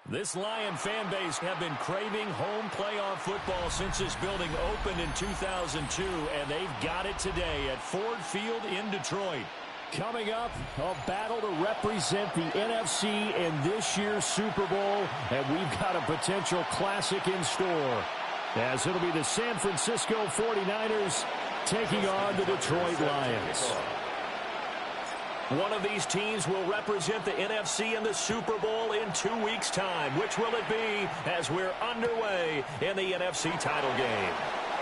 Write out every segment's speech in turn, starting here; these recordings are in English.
This Lion fan base have been craving home playoff football since this building opened in 2002, and they've got it today at Ford Field in Detroit. Coming up, a battle to represent the NFC in this year's Super Bowl, and we've got a potential classic in store, as it'll be the San Francisco 49ers taking on the Detroit Lions. One of these teams will represent the NFC in the Super Bowl in 2 weeks' time. Which will it be as we're underway in the NFC title game?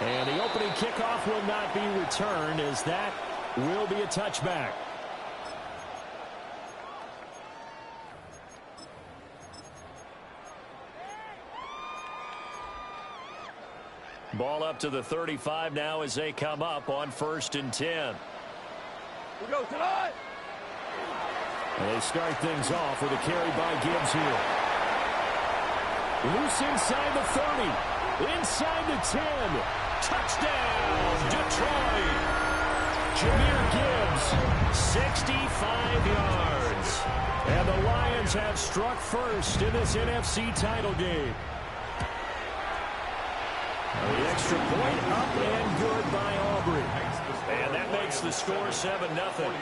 And the opening kickoff will not be returned, as that will be a touchback. Ball up to the 35 now as they come up on 1st and 10. We go tonight. And they start things off with a carry by Gibbs here. Loose inside the 30. Inside the 10. Touchdown, Detroit. Jahmyr Gibbs, 65 yards. And the Lions have struck first in this NFC title game. The extra point up and good by Aubrey. And that makes the score 7-0.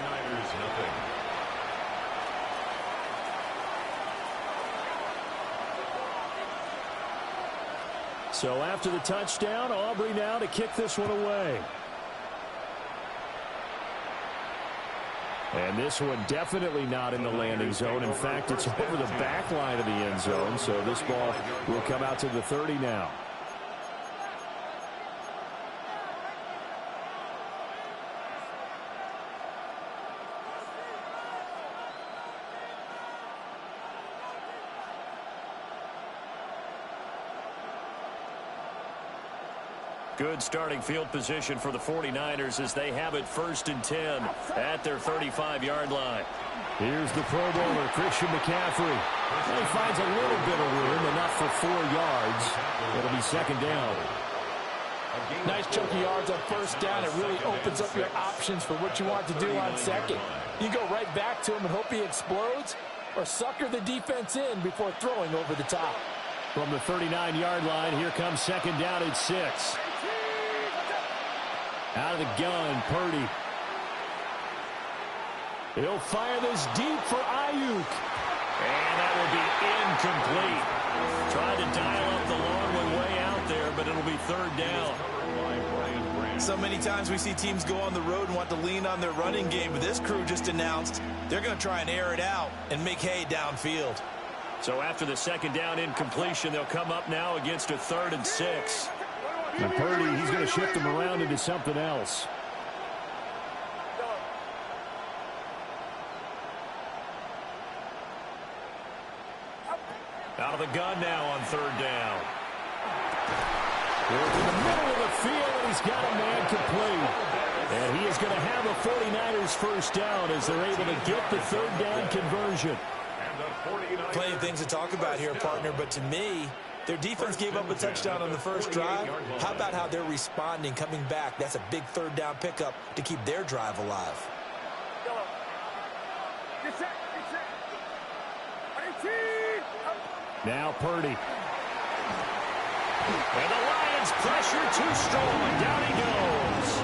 So after the touchdown, Aubrey now to kick this one away. And this one definitely not in the landing zone. In fact, it's over the back line of the end zone. So this ball will come out to the 30 now. Good starting field position for the 49ers as they have it 1st and 10 at their 35-yard line. Here's the Pro Bowler, Christian McCaffrey. He finds a little bit of room, enough for 4 yards. It'll be 2nd down. Nice chunky yards on 1st down. It really opens up your options for what you want to do on 2nd. You go right back to him and hope he explodes, or sucker the defense in before throwing over the top. From the 39-yard line, here comes 2nd down at 6. Out of the gun, Purdy. He'll fire this deep for Ayuk. And that will be incomplete. Tried to dial up the long one way out there, but it'll be 3rd down. So many times we see teams go on the road and want to lean on their running game, but this crew just announced they're going to try and air it out and make hay downfield. So after the 2nd down incompletion, they'll come up now against a 3rd and 6. And Purdy, he's going to shift them around into something else. Out of the gun now on 3rd down. We're in the middle of the field, and he's got a man complete. And he is going to have a 49ers 1st down as they're able to get the 3rd down conversion. Plenty of things to talk about here, partner, but to me, their defense gave up a touchdown on the 1st drive. How about how they're responding, coming back? That's a big 3rd down pickup to keep their drive alive. Now Purdy. And the Lions pressure too strong. Down he goes.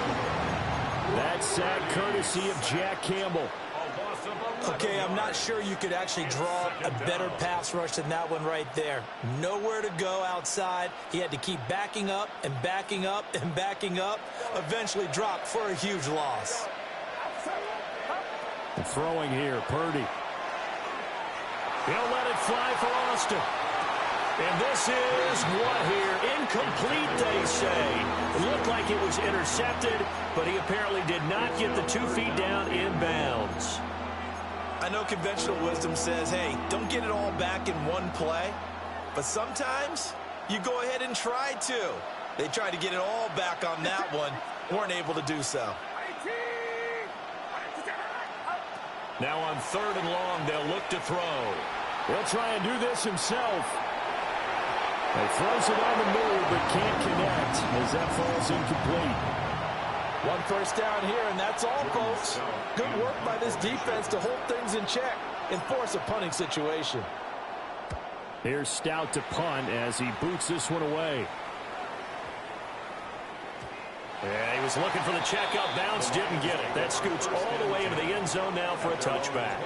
That sack courtesy of Jack Campbell. Okay, I'm not sure you could actually draw a better pass rush than that one right there. Nowhere to go outside. He had to keep backing up and backing up and backing up. Eventually dropped for a huge loss. And throwing here, Purdy. He'll let it fly for Austin. And this is what here? Incomplete, they say. It looked like it was intercepted, but he apparently did not get the 2 feet down in bounds. I know conventional wisdom says, hey, don't get it all back in one play. But sometimes you go ahead and try to. They tried to get it all back on that one. Weren't able to do so. Now on 3rd and long, they'll look to throw. He'll try and do this himself. He throws it on the move, but can't connect as that falls incomplete. 1 1st down here, and that's all, folks. Good work by this defense to hold things in check and force a punting situation. Here's Stout to punt as he boots this one away. Yeah, he was looking for the checkup bounce, didn't get it. That scoots all the way into the end zone now for a touchback.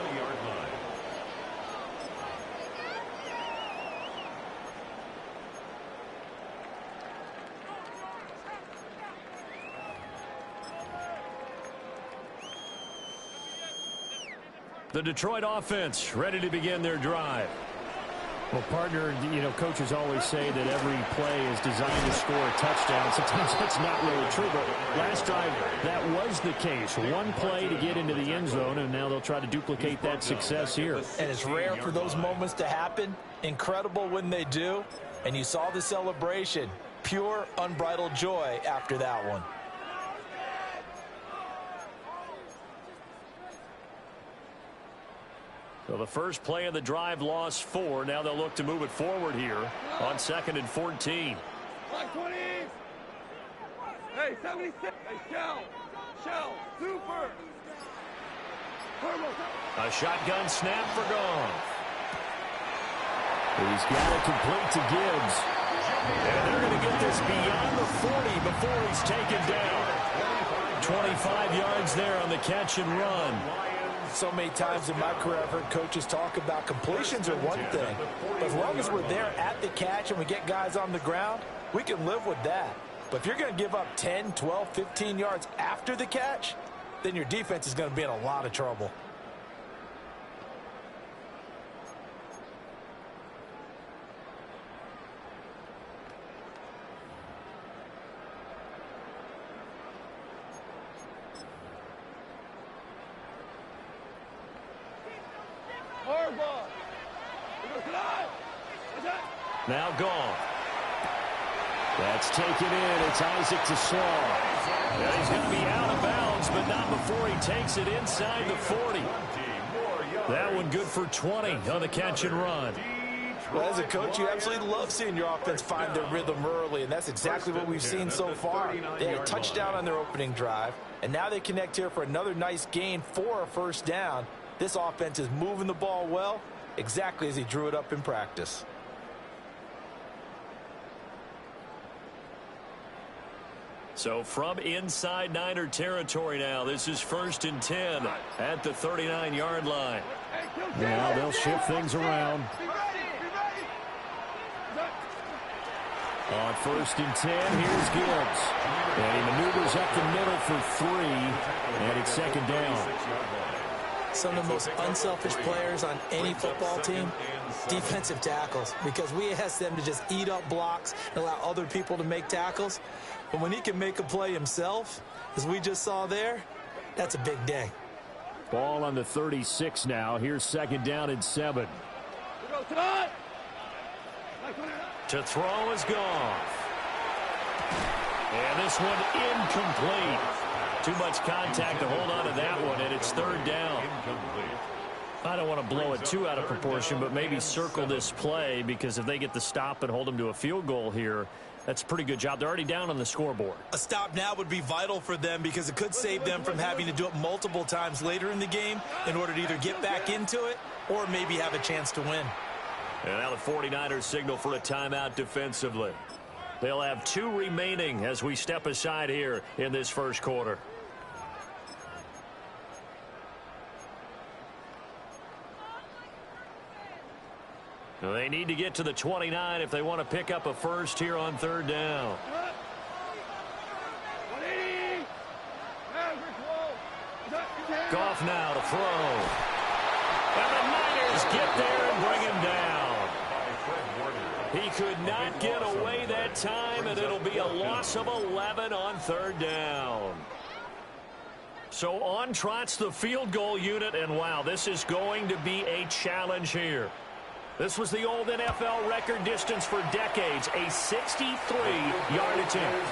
The Detroit offense ready to begin their drive. Well, partner, coaches always say that every play is designed to score a touchdown. Sometimes that's not really true, but last drive, that was the case. One play to get into the end zone, and now they'll try to duplicate that success here. And it's rare for those moments to happen. Incredible when they do. And you saw the celebration. Pure, unbridled joy after that one. So the first play of the drive lost 4. Now they'll look to move it forward here on 2nd and 14. 20. Hey, 76. Hey, Shell, super. A shotgun snap for Goff. He's got it complete to Gibbs. And they're going to get this beyond the 40 before he's taken down. 25 yards there on the catch and run. So many times in my career I've heard coaches talk about completions are one thing. But as long as we're there at the catch and we get guys on the ground, we can live with that. But if you're going to give up 10, 12, 15 yards after the catch, then your defense is going to be in a lot of trouble. Now Goff. That's taken in. It's Isaac to Slaw. Yeah, he's going to be out of bounds, but not before he takes it inside the 40. That one good for 20 on the catch and run. Well, as a coach, you absolutely love seeing your offense find their rhythm early, and that's exactly what we've seen so far. They had a touchdown on their opening drive, and now they connect here for another nice gain for a first down. This offense is moving the ball well, exactly as he drew it up in practice. So from inside Niner territory now, this is 1st and 10 at the 39-yard line. Now they'll shift things around. On 1st and 10, here's Gibbs. And he maneuvers up the middle for 3, and it's 2nd down. Some of the most unselfish players on any football team, defensive tackles, because we ask them to just eat up blocks and allow other people to make tackles. But when he can make a play himself, as we just saw there, that's a big day. Ball on the 36 now. Here's 2nd down and 7. To throw is Goff. And this one incomplete. Too much contact to hold on to that one, and it's 3rd down. I don't want to blow it too out of proportion, but maybe circle this play, because if they get the stop and hold them to a field goal here, that's a pretty good job. They're already down on the scoreboard. A stop now would be vital for them, because it could save them from having to do it multiple times later in the game in order to either get back into it or maybe have a chance to win. And now the 49ers signal for a timeout defensively. They'll have 2 remaining as we step aside here in this first quarter. They need to get to the 29 if they want to pick up a first here on 3rd down. Goff now to throw. And the Niners get there and bring him down. He could not get away that time, and it'll be a loss of 11 on 3rd down. So on trots the field goal unit, and wow, this is going to be a challenge here. This was the old NFL record distance for decades, a 63-yard attempt.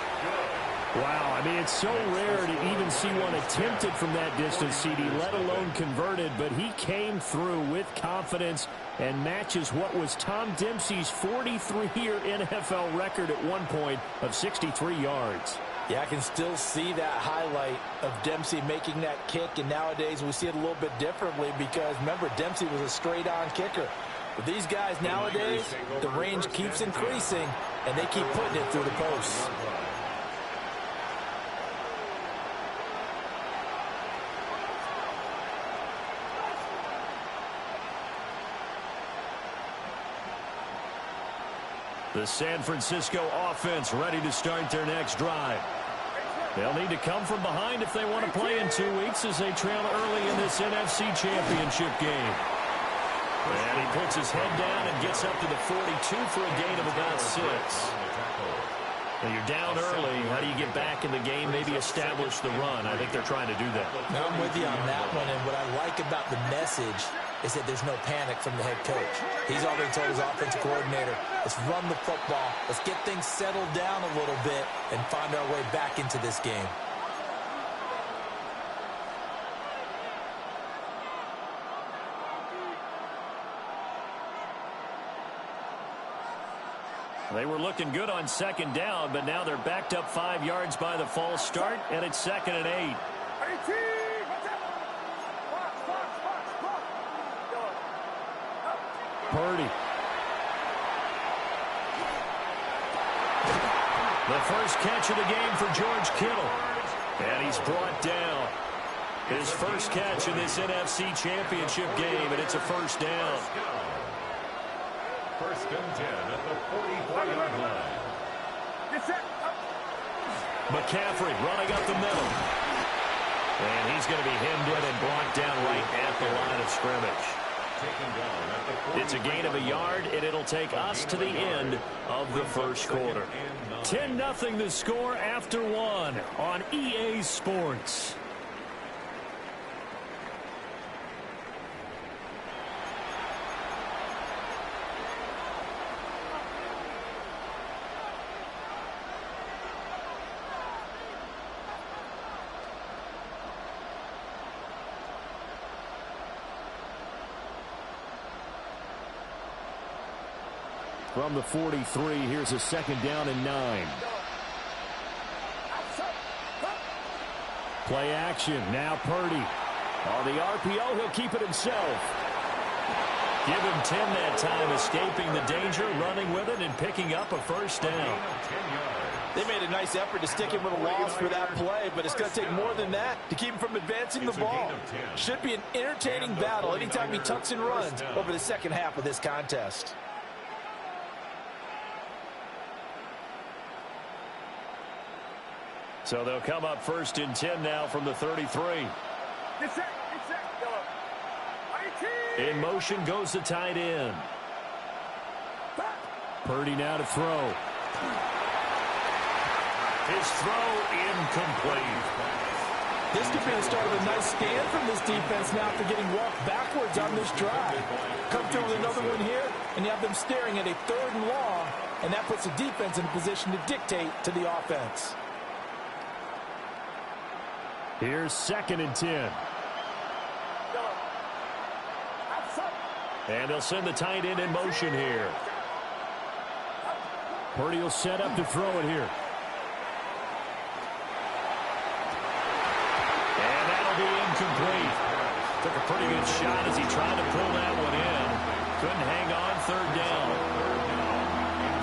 Wow, I mean, it's so rare to even see one attempted from that distance, CD, let alone converted, but he came through with confidence and matches what was Tom Dempsey's 43-year NFL record at one point of 63 yards. Yeah, I can still see that highlight of Dempsey making that kick, and nowadays we see it a little bit differently because, remember, Dempsey was a straight-on kicker. With these guys nowadays, the range keeps increasing, and they keep putting it through the posts. The San Francisco offense ready to start their next drive. They'll need to come from behind if they want to play in 2 weeks as they trail early in this NFC Championship game. And he puts his head down and gets up to the 42 for a gain of about 6. Now you're down early. How do you get back in the game, maybe establish the run? I think they're trying to do that. Now I'm with you on that one, and what I like about the message is that there's no panic from the head coach. He's already told his offensive coordinator, let's run the football, let's get things settled down a little bit and find our way back into this game. They were looking good on second down, but now they're backed up 5 yards by the false start, and it's 2nd and 8. Purdy. The first catch of the game for George Kittle. And he's brought down. His first catch in this NFC Championship game, and it's a first down. 1st and 10 at the 44-yard line. McCaffrey running up the middle. And he's going to be hemmed in and blocked down right at the line of scrimmage. It's a gain of a yard, and it'll take us to the end of the first quarter. 10-0 the score after 1 on EA Sports. From the 43, here's a 2nd down and 9. Play action. Now Purdy. On the RPO, he'll keep it himself. Give him 10 that time, escaping the danger, running with it, and picking up a first down. They made a nice effort to stick him with a loss for that play, but it's going to take more than that to keep him from advancing the ball. Should be an entertaining battle anytime he tucks and runs over the second half of this contest. So they'll come up 1st and 10 now from the 33. In motion goes the tight end. Purdy now to throw. His throw incomplete. This could be the start of a nice stand from this defense now after getting walked backwards on this drive. Come through with another one here, and you have them staring at a 3rd and long, and that puts the defense in a position to dictate to the offense. Here's 2nd and 10. And they'll send the tight end in motion here. Purdy will set up to throw it here. And that'll be incomplete. Took a pretty good shot as he tried to pull that one in. Couldn't hang on 3rd down.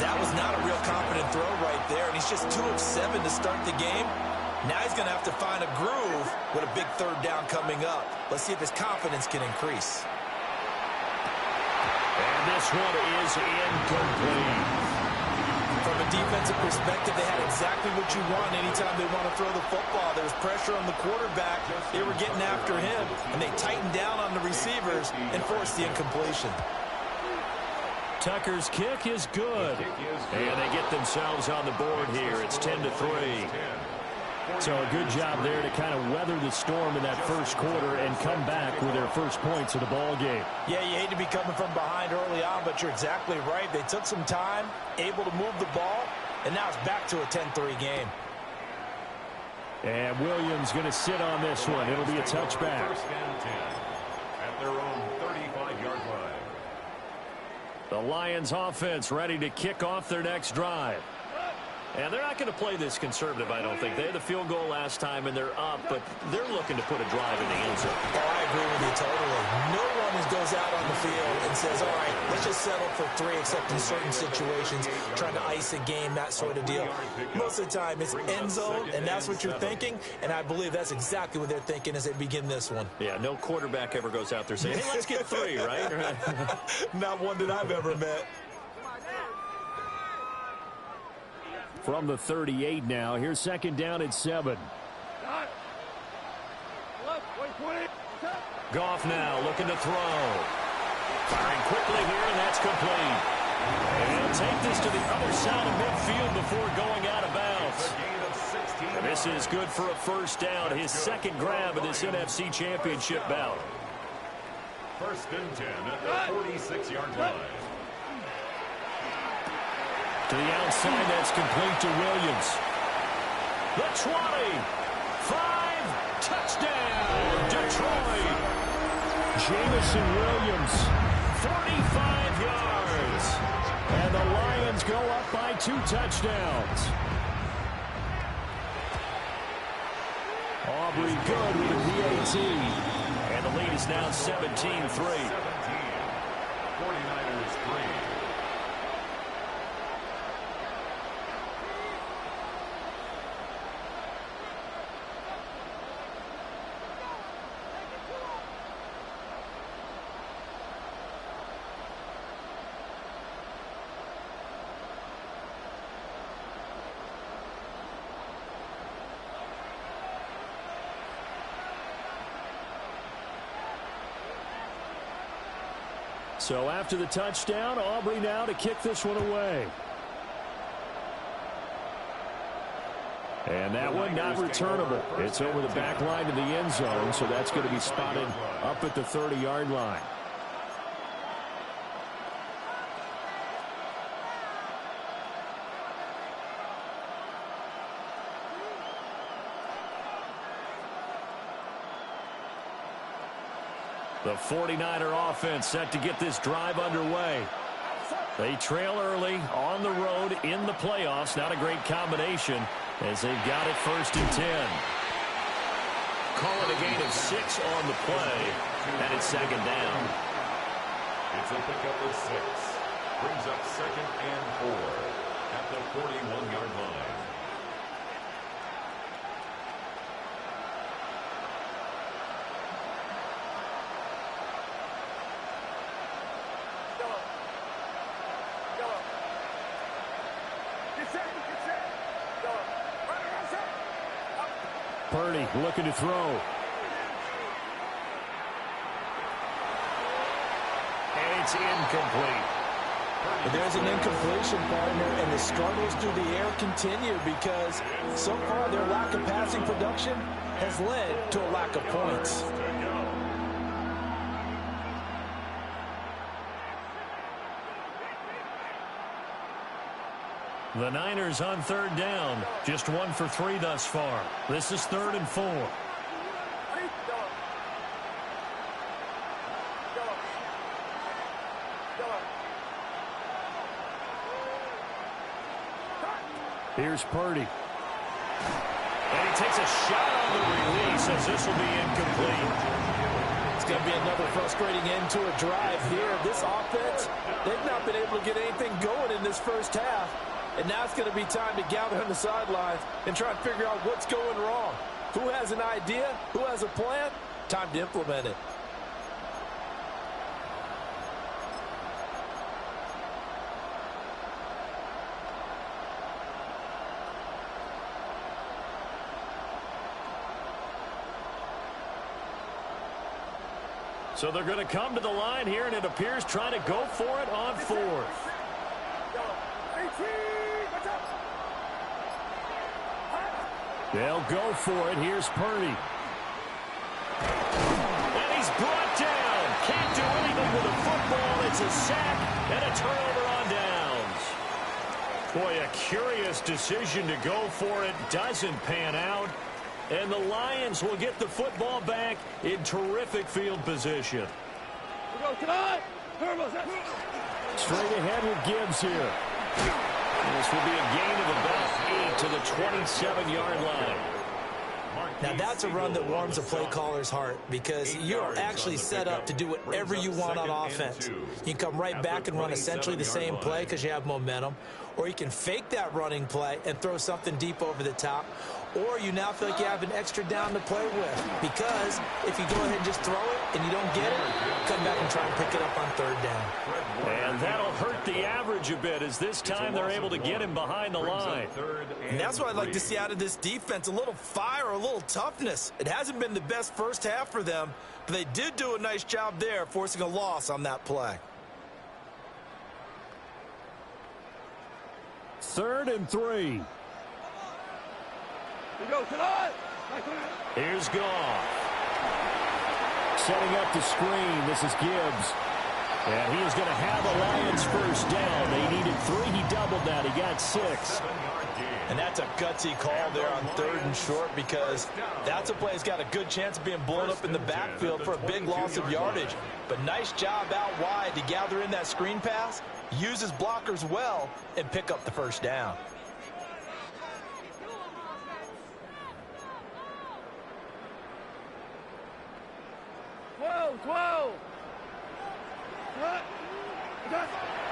That was not a real confident throw right there, and he's just 2 of 7 to start the game. Now he's going to have to find a groove with a big 3rd down coming up. Let's see if his confidence can increase. And this one is incomplete. From a defensive perspective, they had exactly what you want anytime they want to throw the football. There was pressure on the quarterback. They were getting after him, and they tightened down on the receivers and forced the incompletion. Tucker's kick is good. And they get themselves on the board here. It's 10-3. So a good job there to kind of weather the storm in that first quarter and come back with their first points of the ball game. Yeah, you hate to be coming from behind early on, but you're exactly right. They took some time, able to move the ball, and now it's back to a 10-3 game. And Williams going to sit on this one. It'll be a touchback. 1st and 10 at their own 35-yard line. The Lions offense ready to kick off their next drive. And they're not going to play this conservative, I don't think. They had the field goal last time, and they're up, but they're looking to put a drive in the end zone. Oh, I agree with you totally. No one goes out on the field and says, all right, let's just settle for 3, except in certain situations, trying to ice a game, that sort of deal. Most of the time, it's end zone, and that's what you're thinking, and I believe that's exactly what they're thinking as they begin this one. Yeah, no quarterback ever goes out there saying, hey, let's get 3, right? Not one that I've ever met. From the 38 now, here's second down at 7. Goff now looking to throw. Firing quickly here, and that's complete. And he'll take this to the other side of midfield before going out of bounds. And this is good for a first down, his second grab of this NFC Championship bout. First and 10 at the 46-yard line. To the outside, that's complete to Williams. The 20, 5, touchdown, Detroit. Jamison Williams, 45 yards. and the Lions go up by 2 touchdowns. Aubrey good with a PAT. And the lead is now 17-3. 49ers 3. So after the touchdown, Aubrey now to kick this one away. And that one not returnable. It's over the back line to the end zone, so that's going to be spotted up at the 30-yard line. The 49er offense set to get this drive underway. They trail early on the road in the playoffs. Not a great combination as they've got it first and 10. Call it a gain of 6 on the play, and it's second down. It's a pickup of 6. Brings up second and 4 at the 41-yard line. Purdy looking to throw. And it's incomplete. There's an incompletion, partner, and the struggles through the air continue because so far their lack of passing production has led to a lack of points. The Niners on third down. Just 1 for 3 thus far. This is 3rd and 4. Here's Purdy. And he takes a shot on the release as this will be incomplete. It's going to be another frustrating end to a drive here. This offense, they've not been able to get anything going in this first half. And now it's going to be time to gather on the sidelines and try and figure out what's going wrong. Who has an idea? Who has a plan? Time to implement it. So they're going to come to the line here, and it appears trying to go for it on 4th. They'll go for it. Here's Purdy. And he's brought down. Can't do anything with the football. It's a sack and a turnover on downs. Boy, a curious decision to go for it. Doesn't pan out. And the Lions will get the football back in terrific field position. Straight ahead with Gibbs here. This will be a gain of about 8 to the 27-yard line. Now, that's a run that warms a play caller's heart because you're actually set up to do whatever you want on offense. You can come right back and run essentially the same play because you have momentum, or you can fake that running play and throw something deep over the top, or you now feel like you have an extra down to play with because if you go ahead and just throw it and you don't get it, come back and try and pick it up on third down. And that'll hurt the average a bit as this time they're able to get him behind the line. And that's what I'd like to see out of this defense, a little fire, a little toughness. It hasn't been the best first half for them, but they did do a nice job there forcing a loss on that play. 3rd and 3. Here's Goff. Setting up the screen. This is Gibbs. And he is going to have a Lions first down. They needed 3. He doubled that. He got 6. And that's a gutsy call there on 3rd and short because that's a play that's got a good chance of being blown up in the backfield for a big loss of yardage. But nice job out wide to gather in that screen pass, use his blockers well, and pick up the first down.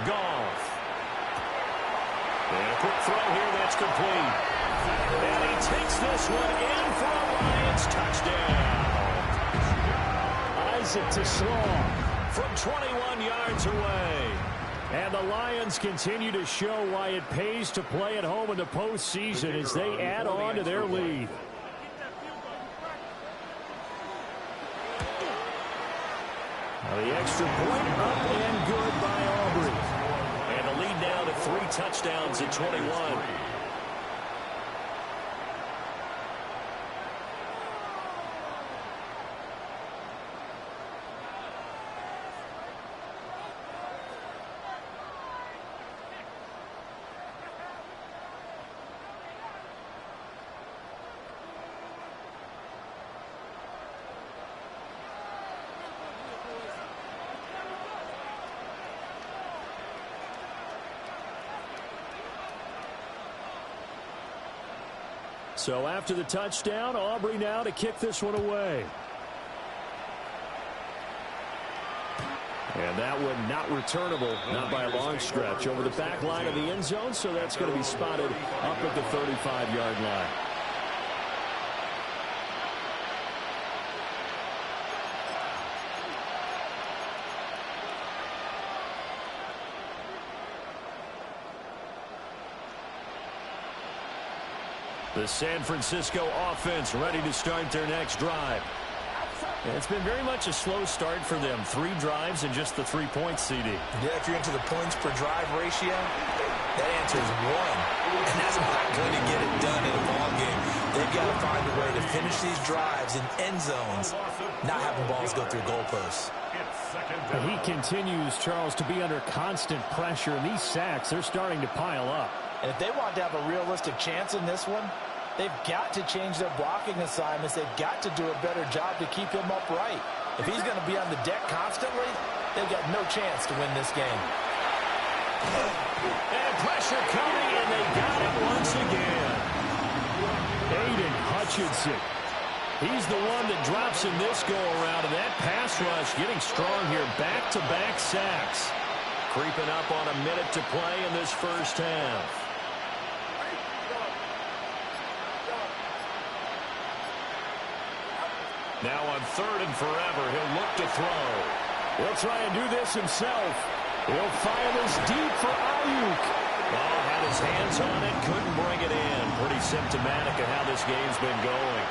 Goff. And a quick throw here that's complete. And he takes this one in for a Lions touchdown. Isaac to Slaw from 21 yards away. And the Lions continue to show why it pays to play at home in the postseason as they add on to their lead. The extra point up and good by Aubrey. And a lead now to 3 touchdowns at 21. So after the touchdown, Aubrey now to kick this one away. And that one not returnable, not by a long stretch, over the back line of the end zone, so that's going to be spotted up at the 35-yard line. The San Francisco offense ready to start their next drive. And it's been very much a slow start for them. 3 drives and just the 3 points, CD. Yeah, if you're into the points per drive ratio, that answer is 1. And that's not going to get it done in a ball game. They've got to find a way to finish these drives in end zones, not having balls go through goalposts. He continues, Charles, to be under constant pressure, and these sacks, they're starting to pile up. And if they want to have a realistic chance in this one, they've got to change their blocking assignments. They've got to do a better job to keep him upright. If he's going to be on the deck constantly, they've got no chance to win this game. And pressure coming, and they got it once again. Aiden Hutchinson. He's the one that drops in this go-around, and that pass rush getting strong here. Back-to-back sacks. Creeping up on a minute to play in this first half. Now on 3rd and forever, he'll look to throw. He'll try and do this himself. He'll fire this deep for Ayuk. Well, had his hands on it, couldn't bring it in. Pretty symptomatic of how this game's been going.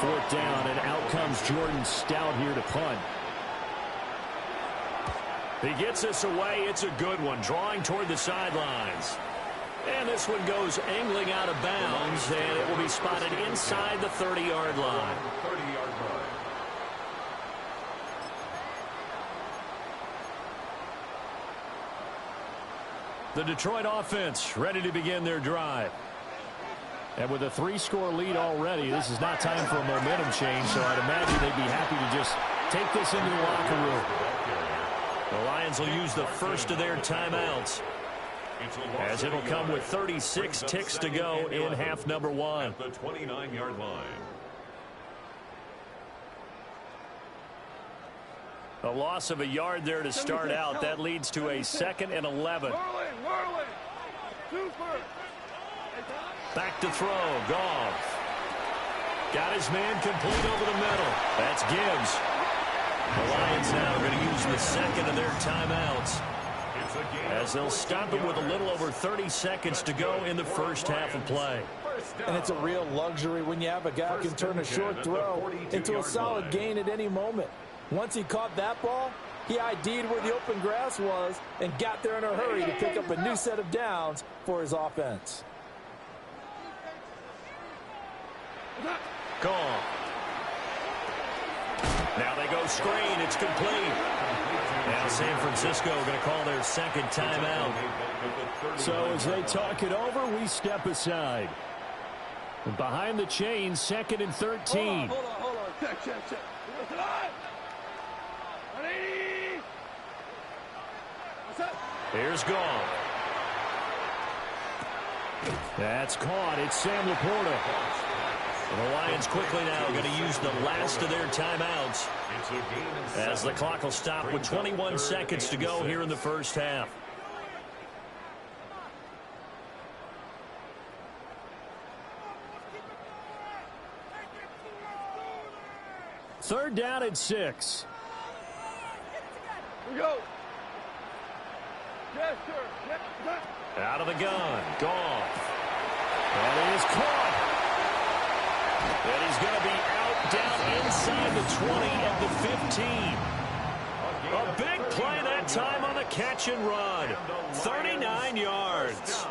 4th down, and out comes Jordan Stout here to punt. He gets this away. It's a good one, drawing toward the sidelines. And this one goes angling out of bounds, and it will be spotted inside the 30-yard line. The Detroit offense ready to begin their drive. And with a 3-score lead already, this is not time for a momentum change, so I'd imagine they'd be happy to just take this into the locker room. The Lions will use the first of their timeouts. as it'll come with 36 ticks to go in half number one. At the 29-yard line. A loss of a yard there to start out. That leads to a 2nd and 11. Whirling. Super. Back to throw. Goff. Got his man complete over the middle. That's Gibbs. The Lions now are going to use the second of their timeouts, as they'll stop it with a little over 30 seconds to go in the first half of play. And it's a real luxury when you have a guy who can turn a short throw into a solid gain at any moment. Once he caught that ball, he ID'd where the open grass was and got there in a hurry to pick up a new set of downs for his offense. Gone. Now they go screen. It's complete. Now San Francisco going to call their second timeout. So as they talk it over, we step aside. And behind the chains, 2nd and 13. Hold on. Check. Listen on. 180. What's up? Here's Goff. That's caught. It's Sam Laporta. The Lions quickly now going to use the last of their timeouts, as the clock will stop with 21 seconds to go here in the first half. Third down and 6. Here we go. Yes, sir. Out of the gun. Goff. And it is caught. And he's going to be out down inside the 20 at the 15. A big play that time on the catch and run. 39 yards.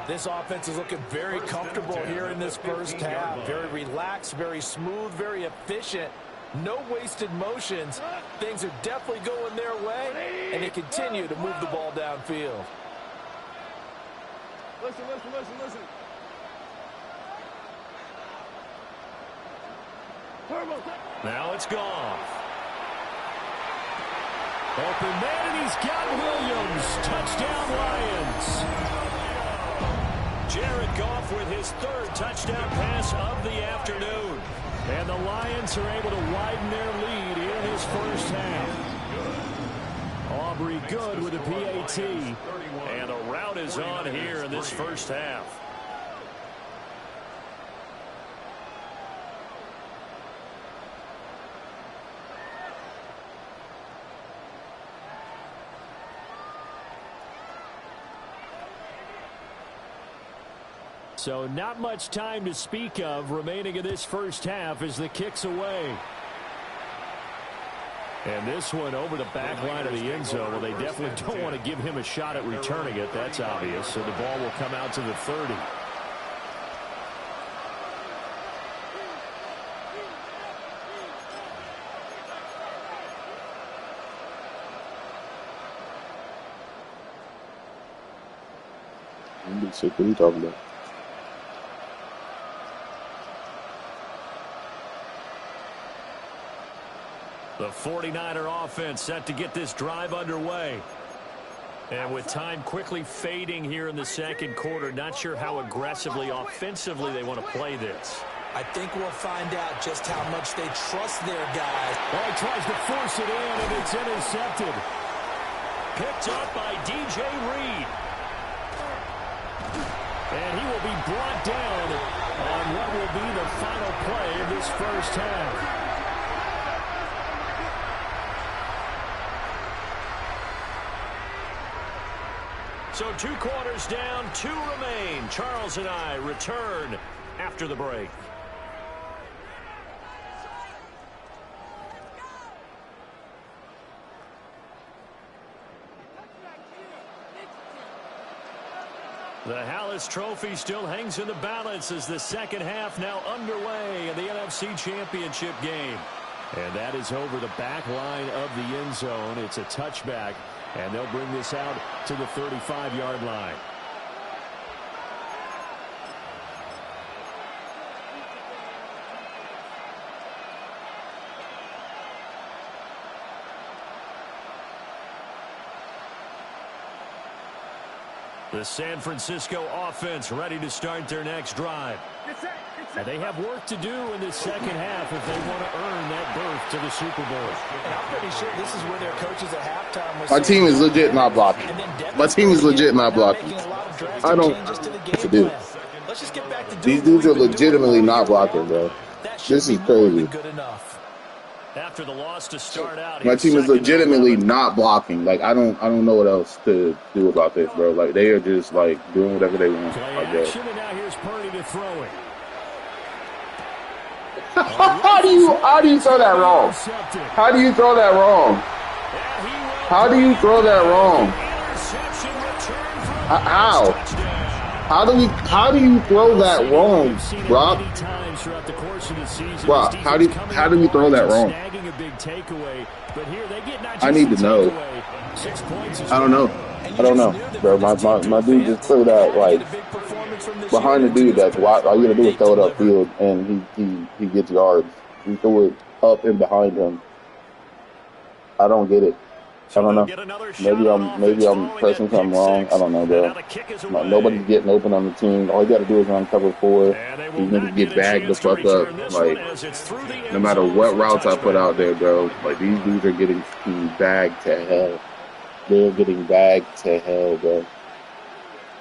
This offense is looking very comfortable here in this first half. Very relaxed, very smooth, very efficient. No wasted motions. Things are definitely going their way, and they continue to move the ball downfield. Listen. Now it's Goff. Open man, and he's got Williams. Touchdown, Lions. Jared Goff with his 3rd touchdown pass of the afternoon. And the Lions are able to widen their lead in this first half. Aubrey good with a PAT. And the route is on here in this first half. So not much time to speak of remaining in this first half as the kick's away. And this one over the back line of the end zone. Well, they definitely don't want to give him a shot at returning it. That's obvious. So the ball will come out to the 30. The 49er offense set to get this drive underway. And with time quickly fading here in the second quarter, not sure how aggressively, offensively they want to play this. I think we'll find out just how much they trust their guys. Well, he tries to force it in, and it's intercepted. Picked up by DJ Reed. And he will be brought down on what will be the final play of this first half. So 2 quarters down, 2 remain. Charles and I return after the break. The Hallis Trophy still hangs in the balance as the second half now underway in the NFC Championship game. And that is over the back line of the end zone. It's a touchback, and they'll bring this out to the 35-yard line. The San Francisco offense ready to start their next drive. And they have work to do in this second half if they want to earn that berth to the Super Bowl. And I'm pretty sure this is where their coaches at halftime was My team is legit not blocking. My team is legit not blocking. I don't to do. Let's just get back to These dudes are legitimately not blocking, bro. This is crazy. After the loss to start out, my team is legitimately not blocking. Like I don't know what else to do about this, bro. Like they are just like doing whatever they want. I guess. And now here's Purdy to throw it. How do you throw that wrong? How do you throw that wrong? How do you throw that wrong? How? How do you throw that wrong, Brock? Brock, how do we throw that wrong? I need to know. I don't know. Bro. My dude just threw that like behind the dude. That's why all you gotta do is throw it upfield, and he gets yards. He threw it up and behind him. I don't get it. I don't know. Maybe I'm pressing something wrong. I don't know, bro. Nobody's getting open on the team. All you got to do is run cover 4. These niggas get bagged the fuck up. Like, no matter what routes I put out there, bro. Like, these dudes are getting bagged to hell. They're getting bagged to hell, bro.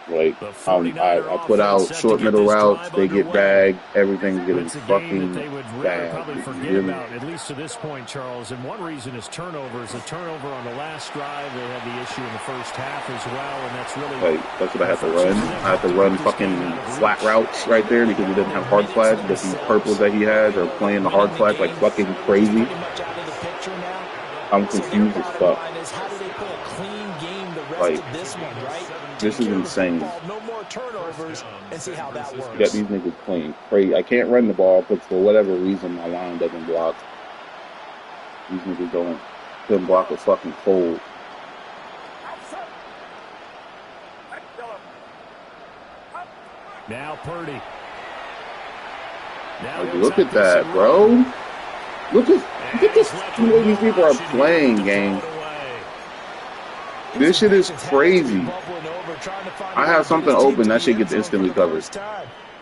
Like, I put out short middle routes, they get bagged, everything's getting fucking bagged. Probably forget about, at least to this point, Charles. And one reason is turnovers. The turnover on the last drive, they had the issue in the first half as well, and that's really like that's what I have to run. I have to run fucking flat routes right there because he doesn't have hard flats. But these purples that he has are playing the hard flats like fucking crazy. I'm confused as fuck. Like, this is insane. No more turnovers, and see how that works. You got these niggas playing crazy. I can't run the ball, but for whatever reason, my line doesn't block. These niggas couldn't block a fucking cold. Now Purdy. Like, look at that, bro. Look at this. The way these people are playing, gang. This shit is crazy. I have something open. That shit gets instantly covered.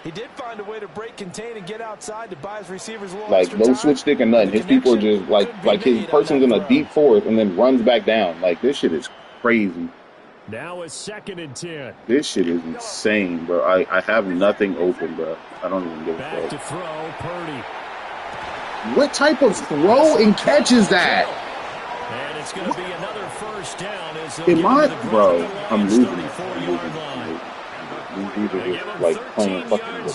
He did find a way to break, contain, and get outside to buy his receivers a little like no switch stick or nothing. His people are just like his person's in a deep fourth and then runs back down. Like this shit is crazy. Now it's 2nd and 10. This shit is insane, bro. I have nothing open, bro. I don't even give a fuck. Back to throw, Purdy. What type of throw and catch is that? And it's going to be another first down. Bro, I'm losing it. These are just like playing fucking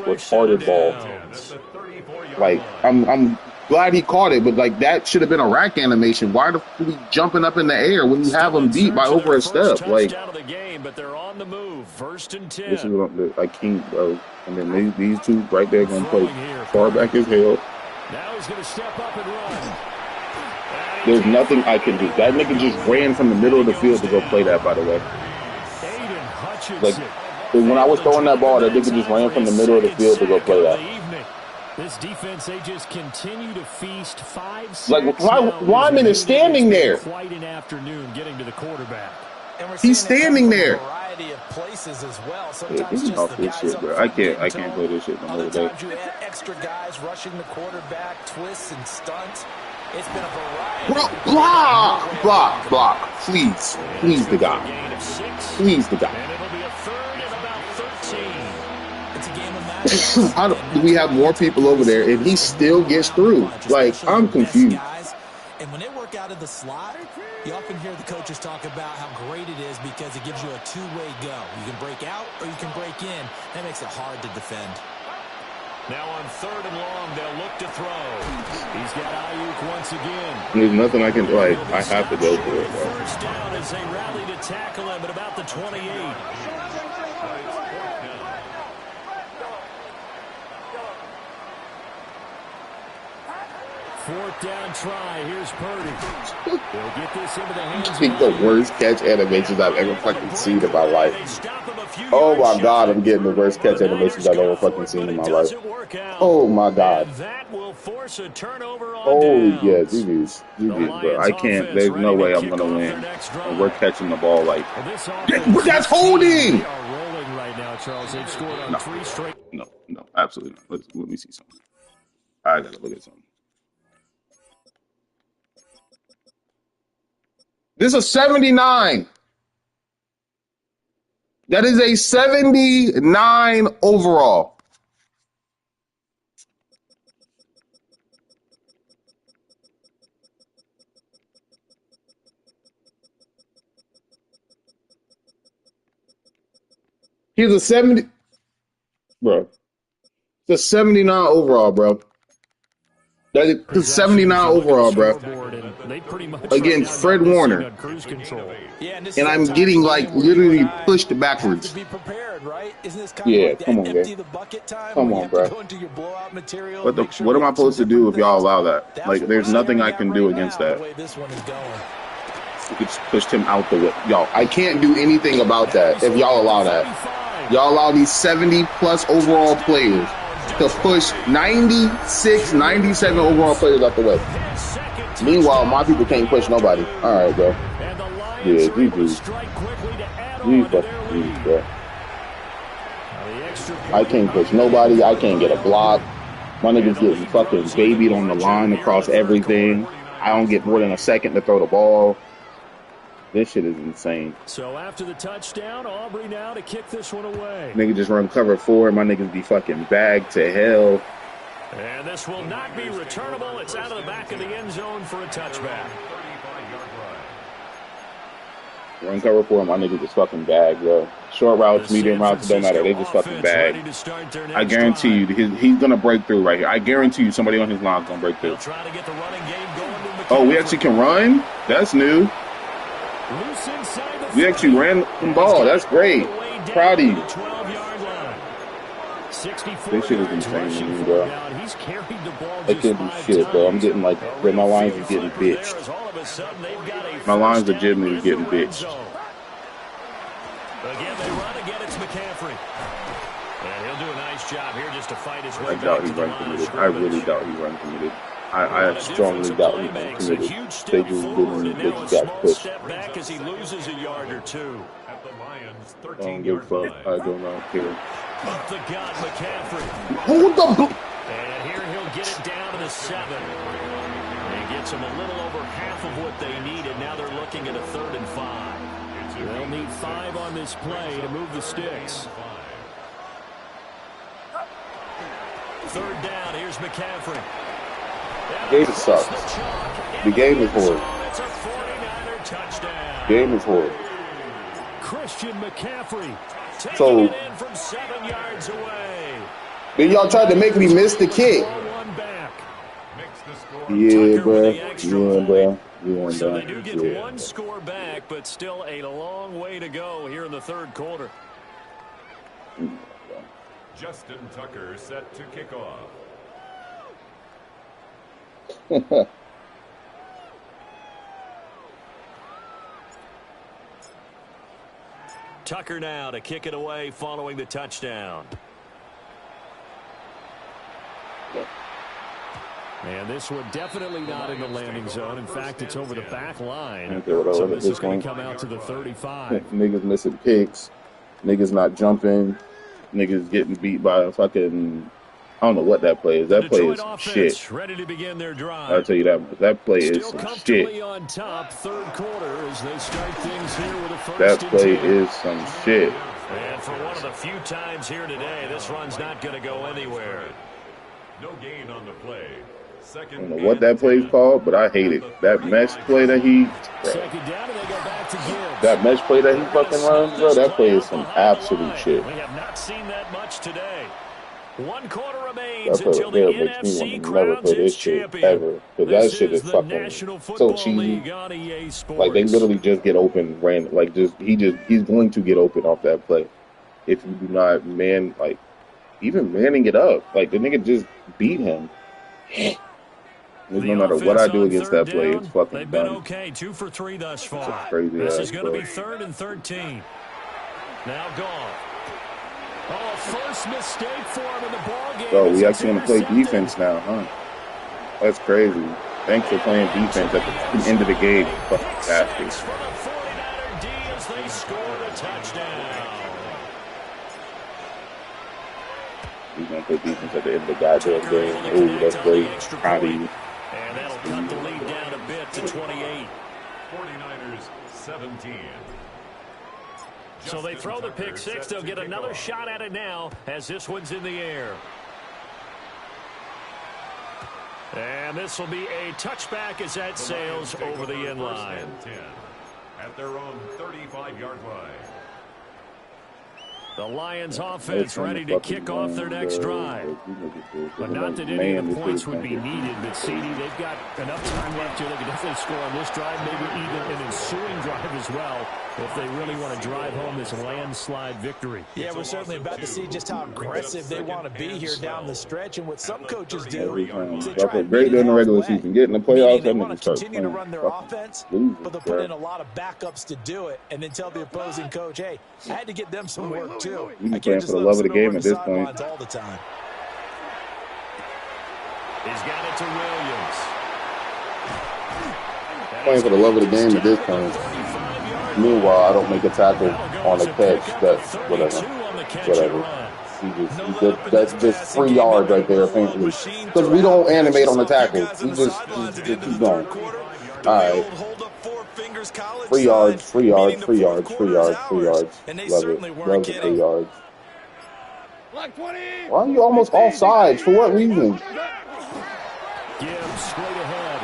retarded ball. Like I'm glad he caught it, but like that should have been a rack animation. Why the fuck are we jumping up in the air when you have him beat by over a step? Like this is what I can't, bro. And then these two right there gonna play far back as hell. Now he's gonna step up and run. There's nothing I can do. That nigga just ran from the middle of the field to go play that, by the way. Like, when I was throwing that ball, that nigga just ran from the middle of the field to go play that. This defense, they just continue to feast 5 sacks. Like, Wyman is standing there. Quite an afternoon getting to the quarterback. He's standing there. Places as well. Yeah, this is off this shit, bro. I can't play this shit no more today. You add extra guys rushing the quarterback, twists and stunts. It's been a variety. Bro, block. Please the guy. Please the guy. And it'll be a 3rd and about 13. It's a game of matches. We have more people over there, and he still gets through. Like, I'm confused. And when they work out of the slot, you often hear the coaches talk about how great it is because it gives you a two-way go. You can break out or you can break in. That makes it hard to defend. Now on 3rd and long, they'll look to throw. He's got Ayuk once again. There's nothing I can do. I have to go for it, bro. First down as they rally to tackle him at about the 28. 4th down try. Here's Purdy. They'll get this into the hands. I think the worst catch animations I've ever fucking seen in my life. Oh my God, I'm getting the worst catch animations I've ever fucking seen in my life. Oh my God. Holy yeah, GG's, bro. I can't. There's no way I'm gonna win. And we're catching the ball like that's holding. No, absolutely not. Let me see something. I gotta look at something. This is a 79. That is a 79 overall. He's a 70, bro. It's a 79 overall, bro. That's a 79 overall, bro. Against Fred Warner. And I'm getting, like, literally pushed backwards. Yeah, come on, man. Come on, bro. What am I supposed to do if y'all allow that? Like, there's nothing I can do against that. You just pushed him out the way. Y'all, I can't do anything about that if y'all allow that. Y'all allow these 70-plus overall players to push 96, 97 overall players out the way. Meanwhile, my people can't push nobody. All right, bro. Yeah, GG. GG, bro. I can't push nobody. I can't get a block. My niggas getting fucking babied on the line across everything. I don't get more than a second to throw the ball. This shit is insane. So after the touchdown, Aubrey now to kick this one away. Nigga just run cover 4. My niggas be fucking bagged to hell. And this will not be returnable. It's out of the back of the end zone for a touchback. Run cover 4. My niggas just fucking bagged, bro. Short routes, medium routes, it don't matter. They just fucking bagged. I guarantee you, he's gonna break through right here. I guarantee you, somebody on his line is gonna break through. Oh, we actually can run? That's new. We actually ran the ball. That's great. Proud of you. This shit is insane to me, bro. I can't do shit, bro. I'm getting like, bro, my lines are getting bitched. My lines legitimately getting bitched. Again, they run again. It's McCaffrey. And he'll do a nice job here just to fight his way I doubt he's run committed. I really doubt he's run committed. I strongly doubt he's run committed. They just got pushed. Back as he loses a yard or two. I don't give a fuck. I do not care. Up the gut, McCaffrey. Hold the. And here he'll get it down to the 7. And gets them a little over half of what they needed. Now they're looking at a 3rd and 5. They'll need 5 on this play to move the sticks. 3rd down. Here's McCaffrey. The game sucks. The game is horrible. The game is horrible. Christian McCaffrey so, taking it in from 7 yards away. Then y'all tried to make me miss the kick. Yeah, bro. Yeah, bro. So they do get 1 score back, but still a long way to go here in the 3rd quarter. Justin Tucker set to kick off. Tucker now to kick it away following the touchdown. And this one definitely not in the landing zone. In fact, it's over the back line. So this is going to come out to the 35. Niggas missing picks. Niggas not jumping. Niggas getting beat by a fucking... I don't know what that play is. That play is some shit. Ready to begin their drive. I'll tell you that. That play is some shit. On top, 3rd quarter as they start things here with a 1st that play is some shit. And for one of the few times here today, this run's not going to go anywhere. No gain on the play. I don't know what that play is called, but I hate it. That mesh play that he... That mesh play that he fucking runs, bro, that play is some absolute shit. We have not seen that much today. 1 quarter remains until the NFC crowns its champion. Ever. Because that shit is fucking so cheesy. Like, they literally just get open, like, he's going to get open off that play. If you do not even manning it up. Like, the nigga just beat him. No matter what I do against that play, it's fucking they've been done. okay, 2 for 3 thus far. Crazy this ass is going to play. be 3rd and 13. Now gone. Oh, first mistake for him in the ball game. So we actually going to play defense now, huh? That's crazy. Thanks for playing defense at the end of the game. Fucking fantastic. For the 49er D as they scored a touchdown. He's going to play defense at the end of the goddamn game. Ooh, that's great. Proud of you. And that'll cut the lead down a bit to 28. 49ers 17. So they throw the pick six. They'll get another shot at it now as this one's in the air. And this will be a touchback as that sails over the end line. At their own 35-yard line. The Lions offense ready to kick off their next drive. But not that any of the points would be needed. But, CD, they've got enough time left here. They can definitely score on this drive, maybe even an ensuing drive as well, if they really want to drive home this landslide victory. Yeah, we're certainly about to see just how aggressive they want to be here down the stretch. And what some coaches do is they try and great during the regular season. Get in the playoffs, they want to continue to run their offense, but they'll put in a lot of backups to do it and then tell the opposing coach, hey, I had to get them some work too. You can play for the love of the game at this point. All the time. He's got it to Williams. Playing for the love of the game at this point. Meanwhile, I don't make a tackle on a catch. That's whatever. That's just 3 yards right there, apparently. Because we don't animate on the tackle. We just keep going. All right. 3 yards, 3 yards, 3 yards, 3 yards, 3 yards. Love it. Love the 3 yards. Why are you almost offsides? For what reason? Gibbs straight ahead.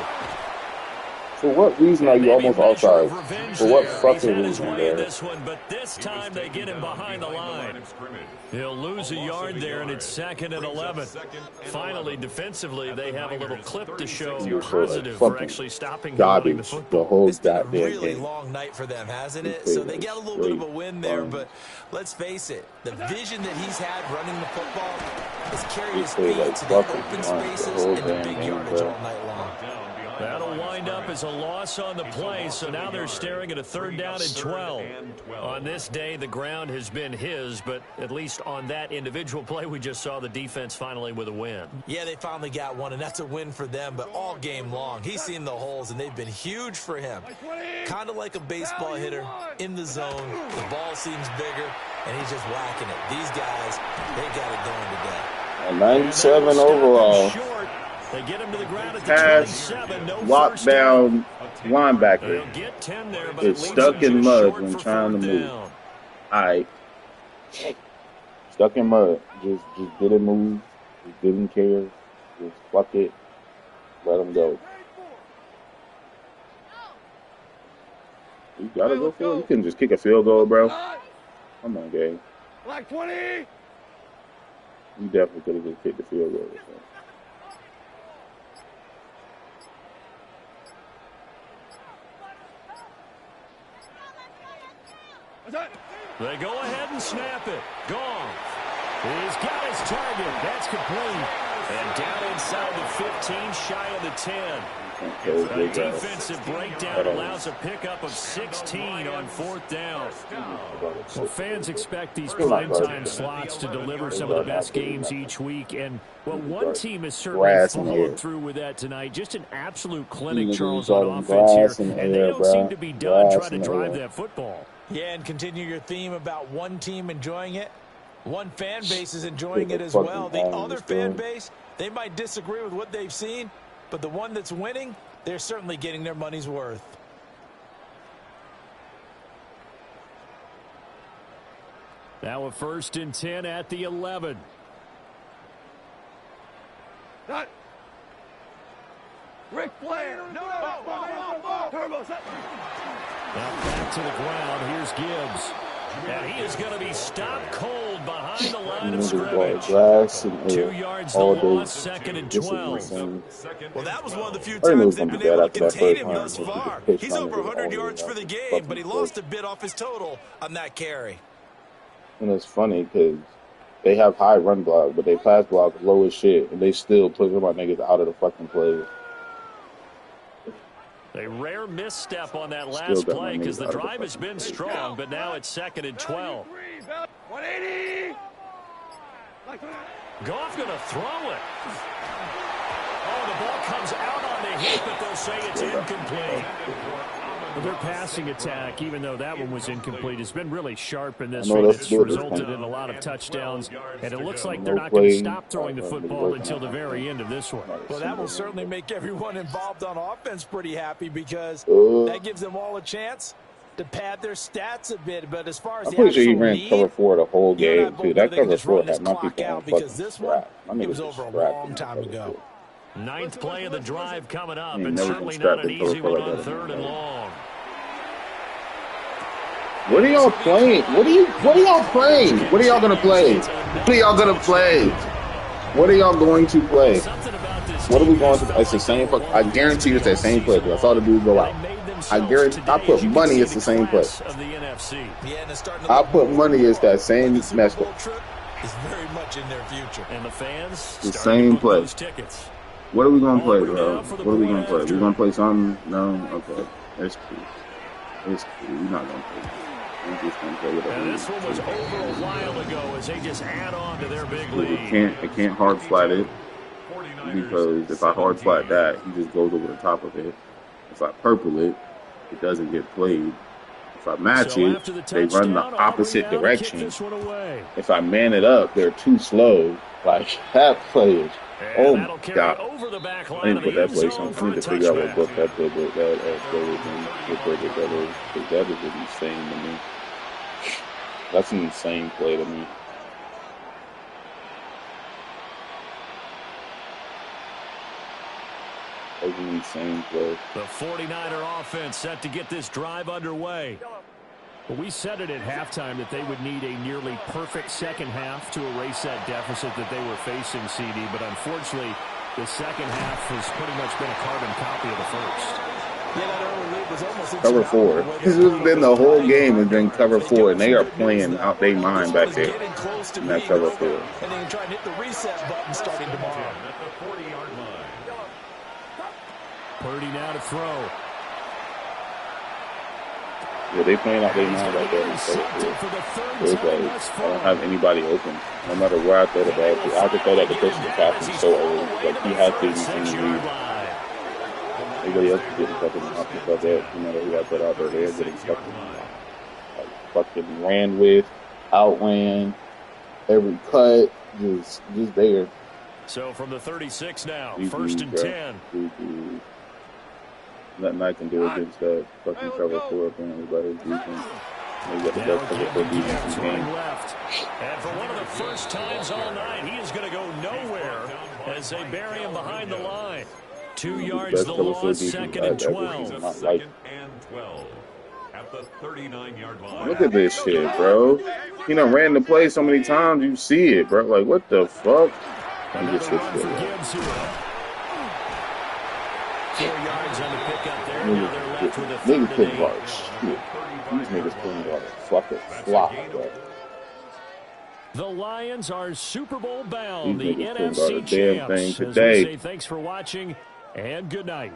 For what reason are you almost offside? For what fucking reason, man? This one, but this time they get him behind the line. He'll lose a yard there, and it's 2nd and 11. Finally, defensively, they have a little clip to show positive for actually stopping him the football. The whole It's been a goddamn really game. long night for them, hasn't it? So they got a little bit of a win there, but let's face it, the vision that he's had running the football has carried his feet to the open spaces and the big yardage all night long. That'll wind up as a loss on the play, so now they're staring at a 3rd down and 12. On this day, the ground has been his, but at least on that individual play, we just saw the defense finally with a win. Yeah, they finally got one, and that's a win for them, but all game long, he's seen the holes, and they've been huge for him. Kind of like a baseball hitter in the zone. The ball seems bigger, and he's just whacking it. These guys, they got it going today. A 97 overall. They get him to the ground at the Pass, 27. No lockdown linebacker. They'll get 10 there, but It's stuck in mud when trying to move. All right. Stuck in mud. Just didn't move. Just didn't care. Just fuck it. Let him go. You gotta go for it. You couldn't just kick a field goal, bro. Come on, gang. Black 20. You definitely could have just kicked the field goal. So. They go ahead and snap it. Gone. He's got his target. That's complete. And down inside the 15, shy of the 10. A defensive breakdown allows a pickup of 16 on 4th down. Well, fans expect these primetime slots to deliver some of the best games each week. And, well, one team has certainly followed through with that tonight. Just an absolute clinic, Charles, on offense here. And they don't seem to be done trying to drive that football. Yeah, and continue your theme about one team enjoying it. One fan base is enjoying it as well. The other fan base, they might disagree with what they've seen, but the one that's winning, they're certainly getting their money's worth. Now a 1st and 10 at the 11. That. Ric Flair. No. Turbo set. Now back to the ground. Here's Gibbs. And he is going to be stopped cold behind the line of scrimmage. 2 yards the loss, 2nd and 12. Well, that was one of the few times they've been able to contain him thus far. He's over 100 yards for the game, but he lost a bit off his total on that carry. And it's funny because they have high run block, but they pass block low as shit, and they still put my niggas out of the fucking play. A rare misstep on that last play because the drive has been strong, but now it's 2nd and 12. 180. Goff going to throw it. Oh, the ball comes out on the hit, but they'll say it's incomplete. Their passing attack, even though that one was incomplete, has been really sharp in this one. It's resulted in a lot of touchdowns, and it looks like they're not going to stop throwing the football until the very end of this one. Well, that will certainly make everyone involved on offense pretty happy because that gives them all a chance to pad their stats a bit. But as far as I'm pretty sure he ran cover 4 the whole game, too. That cover 4 had my people on because this one, it was over a long time ago. 9th play of the drive coming up, and certainly not an easy one on 3rd and long. What are y'all playing? What are y'all playing? What are y'all gonna play? What are y'all gonna play? What are y'all going to play? What are we going to? It's the same. I guarantee it's that same play. I saw the dude go out. I guarantee. I put money it's the same play. I put money it's that same mess play. Is very much in their future. And the fans the same play. Tickets. What are we gonna play, bro? What are we gonna play? We gonna play something? No. Okay. It's cool. It's cool. We're not gonna play. We're just gonna play whatever. And this one was over a while ago as they just add on to their big lead. I can't hard flat it because if I hard flat that, he just goes over the top of it. If I purple it, it doesn't get played. If I match it, they run the opposite direction. If I man it up, they're too slow. Like that play is. Oh my God! I need to put that play on. I need to figure out what book that play was in. Because that is insane to me. That's an insane play to me. That's an insane play. The 49er offense set to get this drive underway. Well, we said it at halftime that they would need a nearly perfect second half to erase that deficit that they were facing, CD. But unfortunately, the second half has pretty much been a carbon copy of the first. Yeah, that early lead was almost cover 4. This has been the whole game has been cover 4, and they are playing out their mind back there in that cover 4. And then try and hit the reset button starting tomorrow. At the 40-yard line. Purdy now to throw. Yeah, they playing out their mind right there. It's like, I don't have anybody open. No matter where I throw the ball to. I have to throw that the person is passing so early. Like, he has to be in read. Everybody else is getting fucking off the that. No matter who I put out there, they're getting fucking, like, fucking ran with, outran, every cut, just there. So from the 36 now, 1st and 10. Nothing I can do against that fucking cover 4 apparently by his defense. He got the best cover 4 defense in the game. And for one of the first times all night, he is going to go nowhere as they bury him behind the line. 2 yards the loss, 2nd and 12. Second and 12 at the 39-yard line. Look at this shit, bro. He done ran the play so many times, you see it, bro. Like, what the fuck? Let me get this shit. 4 yards on the pickup there. Now they're left with a 3rd Niggas and couldn't 8. guard shit. These niggas couldn't guard fucking flop, bro. The Lions are Super Bowl bound, the These niggas couldn't guard NFC a damn thing champs. As we today. say, thanks for watching and good night.